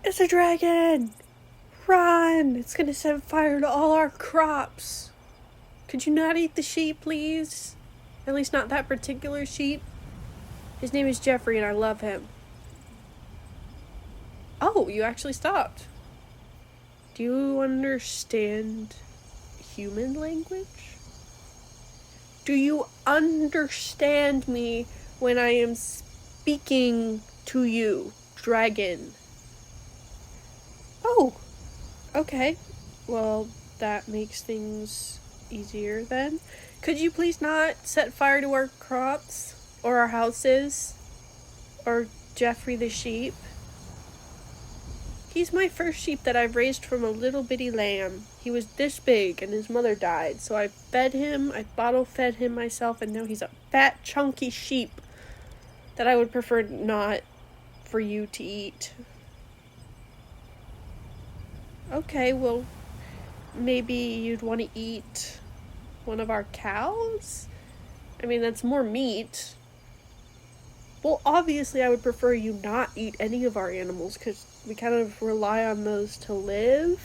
It's a dragon! Run! It's gonna set fire to all our crops. Could you not eat the sheep, please? At least not that particular sheep. His name is Jeffrey and I love him. Oh, you actually stopped. Do you understand human language? Do you understand me when I am speaking to you, dragon? Oh, okay. Well, that makes things easier then. Could you please not set fire to our crops? Or our houses? Or Jeffrey the sheep? He's my first sheep that I've raised from a little bitty lamb. He was this big and his mother died, so I fed him, I bottle fed him myself, and now he's a fat, chunky sheep that I would prefer not for you to eat. Okay, well, maybe you'd want to eat one of our cows? I mean, that's more meat. Well, obviously I would prefer you not eat any of our animals because we kind of rely on those to live.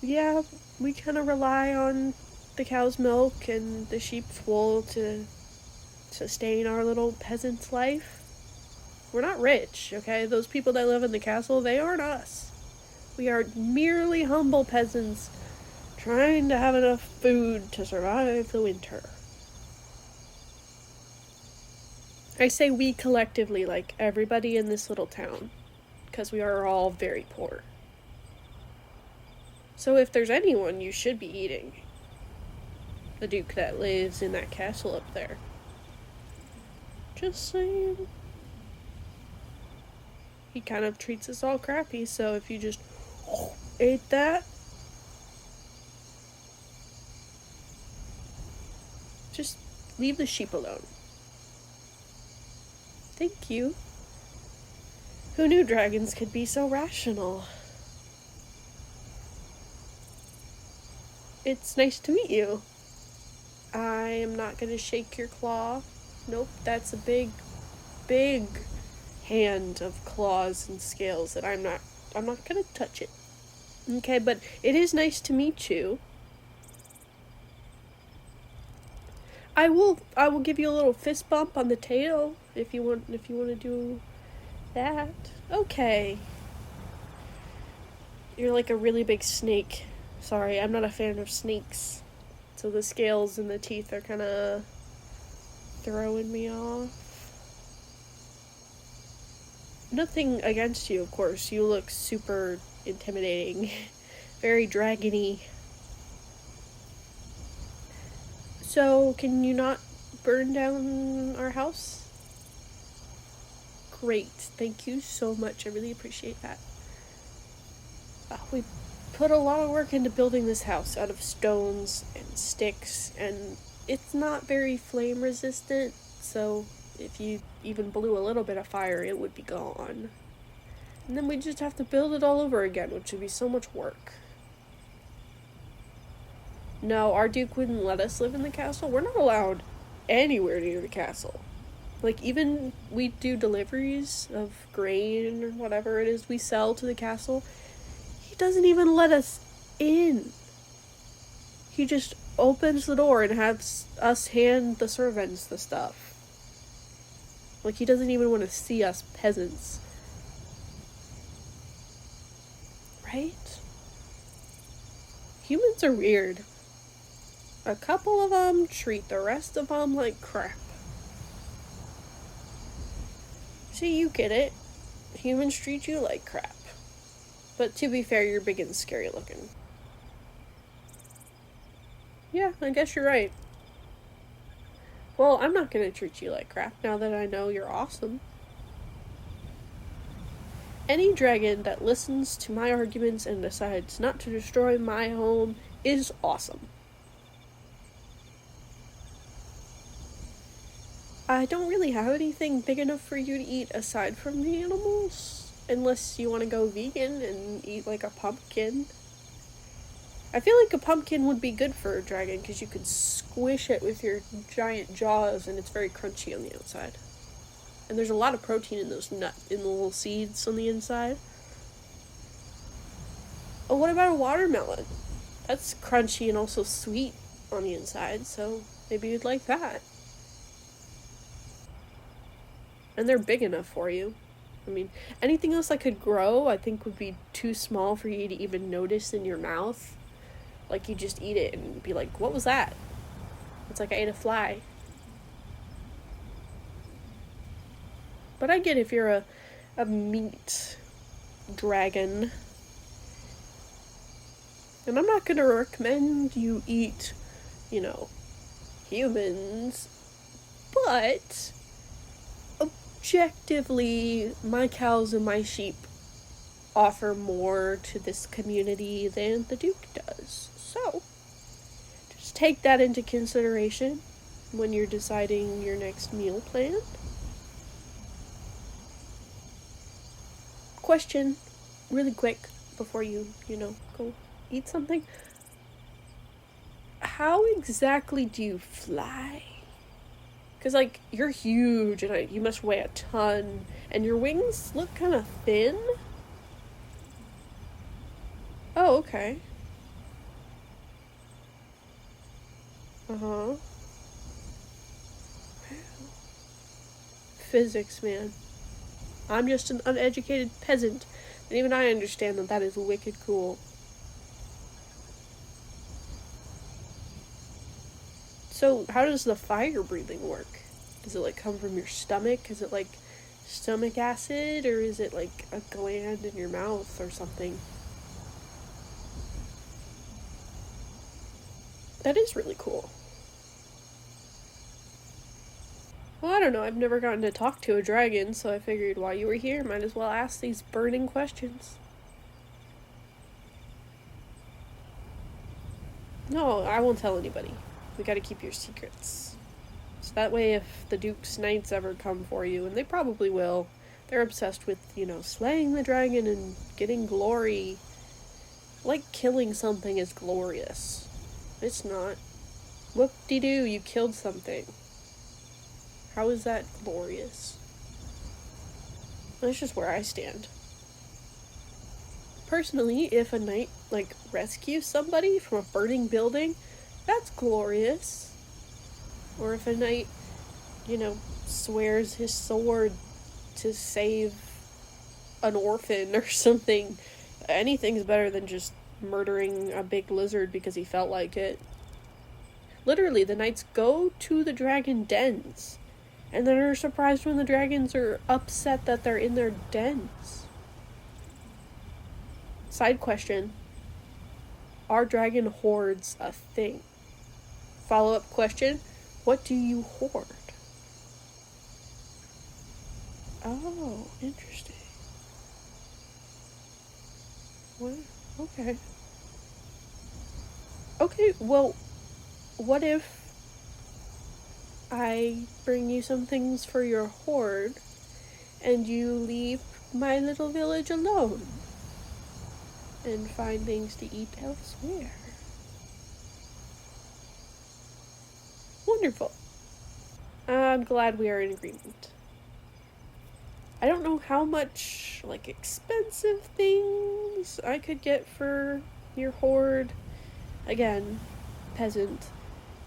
Yeah, we kind of rely on the cow's milk and the sheep's wool to sustain our little peasant's life. We're not rich, okay? Those people that live in the castle, they aren't us. We are merely humble peasants trying to have enough food to survive the winter. I say we collectively, like everybody in this little town, because we are all very poor. So if there's anyone you should be eating, the duke that lives in that castle up there. Just saying. He kind of treats us all crappy, so if you just ate that, just leave the sheep alone. Thank you. Who knew dragons could be so rational? It's nice to meet you. I am not gonna shake your claw. Nope, that's a big, big hand of claws and scales that I'm not gonna touch it. Okay, but it is nice to meet you. I will give you a little fist bump on the tail if you want to do that. Okay. You're like a really big snake. Sorry, I'm not a fan of snakes. So the scales and the teeth are kind of throwing me off. Nothing against you, of course. You look super intimidating. Very dragony. So, can you not burn down our house? Great. Thank you so much. I really appreciate that. We put a lot of work into building this house out of stones and sticks, and it's not very flame resistant, so if you even blew a little bit of fire, it would be gone. And then we just have to build it all over again, which would be so much work. No, our duke wouldn't let us live in the castle. We're not allowed anywhere near the castle. Like, even we do deliveries of grain or whatever it is we sell to the castle. He doesn't even let us in. He just opens the door and has us hand the servants the stuff. Like, he doesn't even want to see us peasants. Right? Humans are weird. A couple of them treat the rest of them like crap. See, you get it. Humans treat you like crap. But to be fair, you're big and scary looking. Yeah, I guess you're right. Well, I'm not gonna treat you like crap now that I know you're awesome. Any dragon that listens to my arguments and decides not to destroy my home is awesome. I don't really have anything big enough for you to eat aside from the animals, unless you want to go vegan and eat like a pumpkin. I feel like a pumpkin would be good for a dragon because you could squish it with your giant jaws and it's very crunchy on the outside. And there's a lot of protein in those in the little seeds on the inside. Oh, what about a watermelon? That's crunchy and also sweet on the inside, so maybe you'd like that. And they're big enough for you. I mean, anything else that could grow, I think would be too small for you to even notice in your mouth. Like, you just eat it and be like, what was that? It's like I ate a fly. But I get if you're a meat dragon. And I'm not gonna recommend you eat, humans. But objectively, my cows and my sheep offer more to this community than the Duke does. So, just take that into consideration when you're deciding your next meal plan. Question, really quick, before you go eat something. How exactly do you fly? Because, you're huge, and you must weigh a ton, and your wings look kind of thin. Oh, okay. Uh-huh. Physics, man. I'm just an uneducated peasant, and even I understand that is wicked cool. So, how does the fire breathing work? Does it, come from your stomach? Is it, stomach acid, or is it, a gland in your mouth or something? That is really cool. Well, I don't know. I've never gotten to talk to a dragon, so I figured while you were here, might as well ask these burning questions. No, I won't tell anybody. We gotta keep your secrets. So that way, if the Duke's Knights ever come for you, and they probably will, they're obsessed with, slaying the dragon and getting glory. Killing something is glorious. It's not. Whoop-de-doo, you killed something. How is that glorious? That's just where I stand. Personally, if a knight, rescues somebody from a burning building, that's glorious. Or if a knight, swears his sword to save an orphan or something, anything's better than just murdering a big lizard because he felt like it. Literally, the knights go to the dragon dens, and then are surprised when the dragons are upset that they're in their dens. Side question. Are dragon hoards a thing? Follow-up question. What do you hoard? Oh, interesting. What? Okay. Okay, well, what if I bring you some things for your hoard, and you leave my little village alone, and find things to eat elsewhere? Wonderful. I'm glad we are in agreement. I don't know how much, expensive things I could get for your hoard. Again, peasant.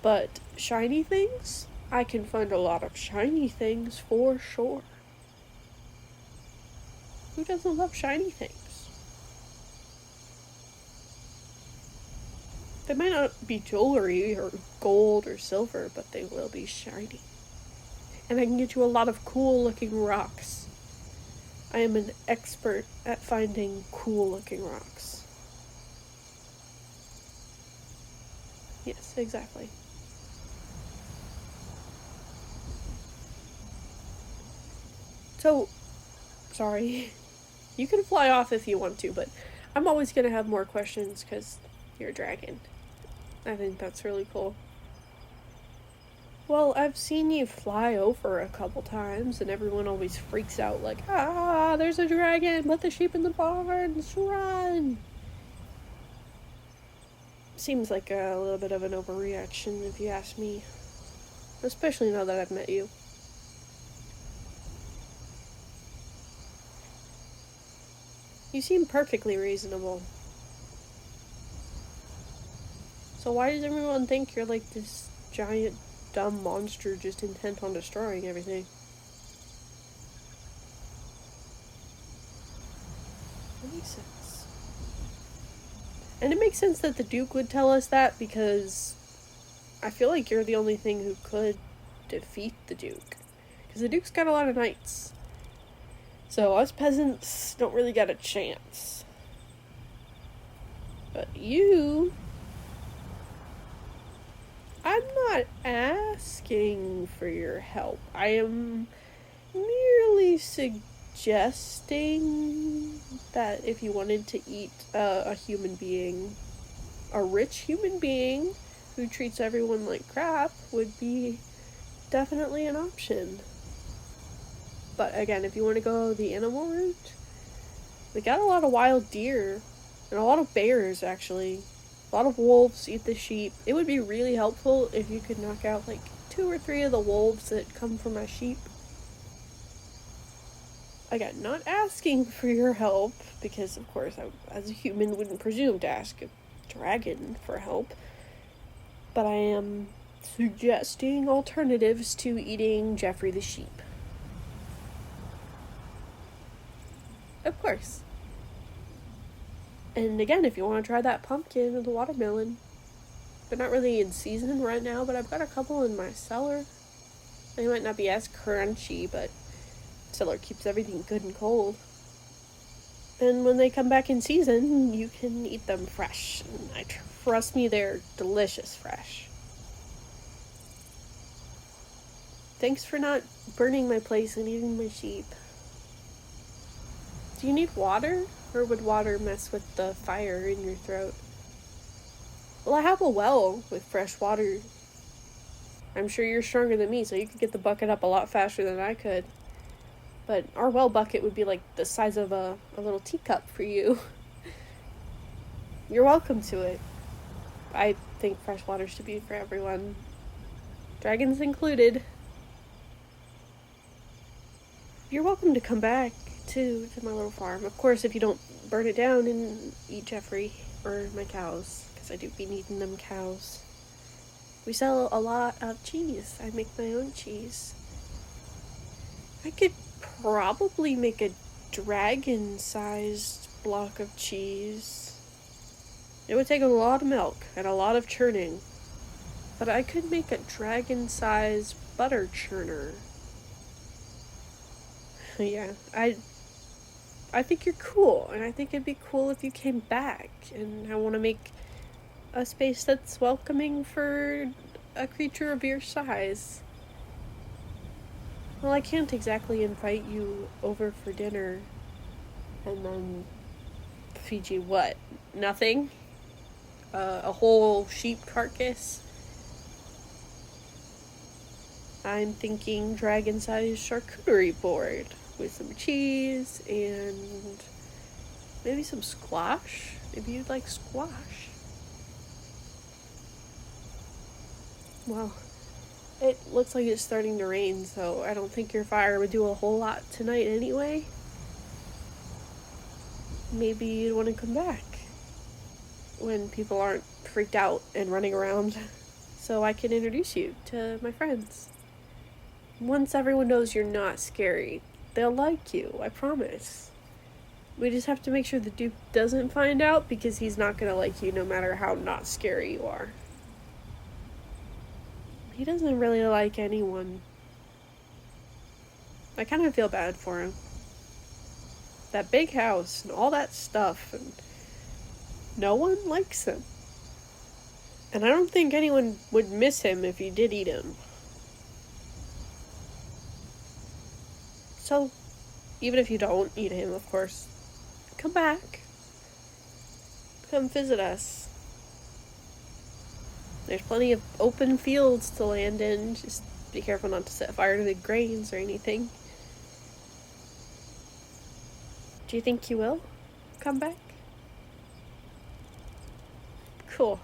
But shiny things? I can find a lot of shiny things for sure. Who doesn't love shiny things? They might not be jewelry or gold or silver, but they will be shiny. And I can get you a lot of cool looking rocks. I am an expert at finding cool looking rocks. Yes, exactly. So, sorry. You can fly off if you want to, but I'm always going to have more questions because you're a dragon. I think that's really cool. Well, I've seen you fly over a couple times, and everyone always freaks out there's a dragon, let the sheep in the barns, run! Seems like a little bit of an overreaction, if you ask me. Especially now that I've met you. You seem perfectly reasonable. So why does everyone think you're like this giant, dumb monster just intent on destroying everything? That makes sense. And it makes sense that the Duke would tell us that, because I feel like you're the only thing who could defeat the Duke. Because the Duke's got a lot of knights. So us peasants don't really got a chance. But you... I'm not asking for your help. I am merely suggesting that if you wanted to eat a human being, a rich human being who treats everyone like crap would be definitely an option. But again, if you want to go the animal route, we got a lot of wild deer and a lot of bears, actually. A lot of wolves eat the sheep. It would be really helpful if you could knock out like 2 or 3 of the wolves that come from my sheep. Again, not asking for your help, because of course I, as a human, wouldn't presume to ask a dragon for help. But I am suggesting alternatives to eating Jeffrey the sheep. Of course. And again, if you want to try that pumpkin or the watermelon, they're not really in season right now, but I've got a couple in my cellar. They might not be as crunchy, but cellar keeps everything good and cold. And when they come back in season, you can eat them fresh. And trust me, they're delicious fresh. Thanks for not burning my place and eating my sheep. Do you need water? Or would water mess with the fire in your throat? Well, I have a well with fresh water. I'm sure you're stronger than me, so you could get the bucket up a lot faster than I could. But our well bucket would be like the size of a little teacup for you. You're welcome to it. I think fresh water should be for everyone. Dragons included. You're welcome to come back to my little farm. Of course, if you don't burn it down and eat Jeffrey or my cows, because I do be needing them cows. We sell a lot of cheese. I make my own cheese. I could probably make a dragon-sized block of cheese. It would take a lot of milk and a lot of churning, but I could make a dragon-sized butter churner. Yeah, I think you're cool, and I think it'd be cool if you came back, and I want to make a space that's welcoming for a creature of your size. Well, I can't exactly invite you over for dinner and then feed you what? Nothing? A whole sheep carcass? I'm thinking dragon-sized charcuterie board with some cheese and maybe some squash. Maybe you'd like squash. Well, it looks like it's starting to rain, so I don't think your fire would do a whole lot tonight anyway. Maybe you'd want to come back when people aren't freaked out and running around, so I can introduce you to my friends. Once everyone knows you're not scary, they'll like you, I promise. We just have to make sure the Duke doesn't find out, because he's not gonna like you no matter how not scary you are. He doesn't really like anyone. I kind of feel bad for him. That big house and all that stuff, and no one likes him. And I don't think anyone would miss him if you did eat him. So, even if you don't eat him, of course, come back. Come visit us. There's plenty of open fields to land in. Just be careful not to set fire to the grains or anything. Do you think you will come back? Cool.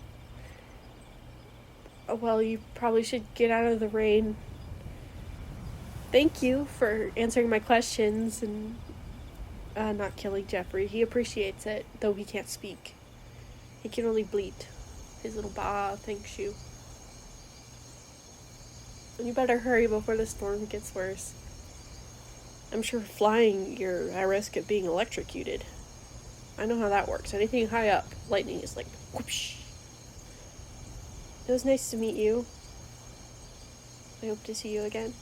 Well, you probably should get out of the rain. Thank you for answering my questions, and not killing Jeffrey. He appreciates it, though he can't speak. He can only bleat. His little ba thanks you. And you better hurry before the storm gets worse. I'm sure flying, you're at risk of being electrocuted. I know how that works. Anything high up, lightning is like whoosh. It was nice to meet you. I hope to see you again.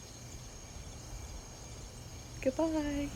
Goodbye.